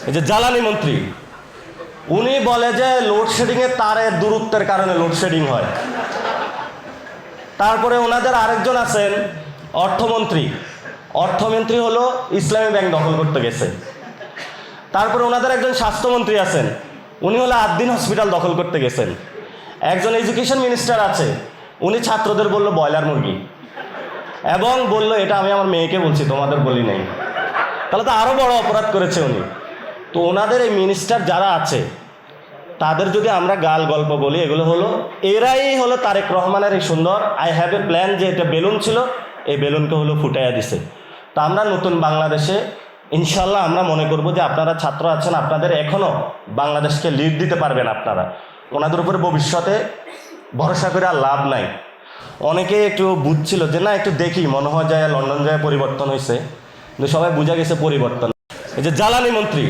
এই যে জ্বালানি মন্ত্রী, উনি বলে যে লোডশেডিংয়ের তারের দূরত্বের কারণে লোডশেডিং হয়। তারপরে ওনাদের আরেকজন আছেন অর্থমন্ত্রী, অর্থমন্ত্রী হলো ইসলামী ব্যাংক দখল করতে গেছে। তারপরে ওনাদের একজন স্বাস্থ্যমন্ত্রী আছেন, উনি হলো আদ্দিন হসপিটাল দখল করতে গেছেন। একজন এডুকেশন মিনিস্টার আছে, উনি ছাত্রদের বলল ব্রয়লার মুরগি, এবং বলল এটা আমি আমার মেয়েকে বলছি, তোমাদের বলি নাই। তাহলে তো আরও বড় অপরাধ করেছে উনি। তো ওনাদের এই মিনিস্টার যারা আছে তাদের যদি আমরা গাল গল্প বলি, এগুলো হলো এরাই হলো তারেক রহমানের এই সুন্দর আই হ্যাভ এ প্ল্যান, যে এটা বেলুন ছিল, এই বেলুনকে হলো ফুটাইয়া দিছে। তা আমরা নতুন বাংলাদেশে ইনশাল্লাহ আমরা মনে করব যে আপনারা ছাত্র আছেন, আপনাদের এখনও বাংলাদেশকে লিড দিতে পারবেন আপনারা। ওনাদের উপরে ভবিষ্যতে ভরসা করে আর লাভ নাই। অনেকে একটু বুঝছিল যে না একটু দেখি, মনে হয় যায় লন্ডন যায় পরিবর্তন হয়েছে, কিন্তু সবাই বুঝা গেছে পরিবর্তন। এই যে জ্বালানি মন্ত্রী,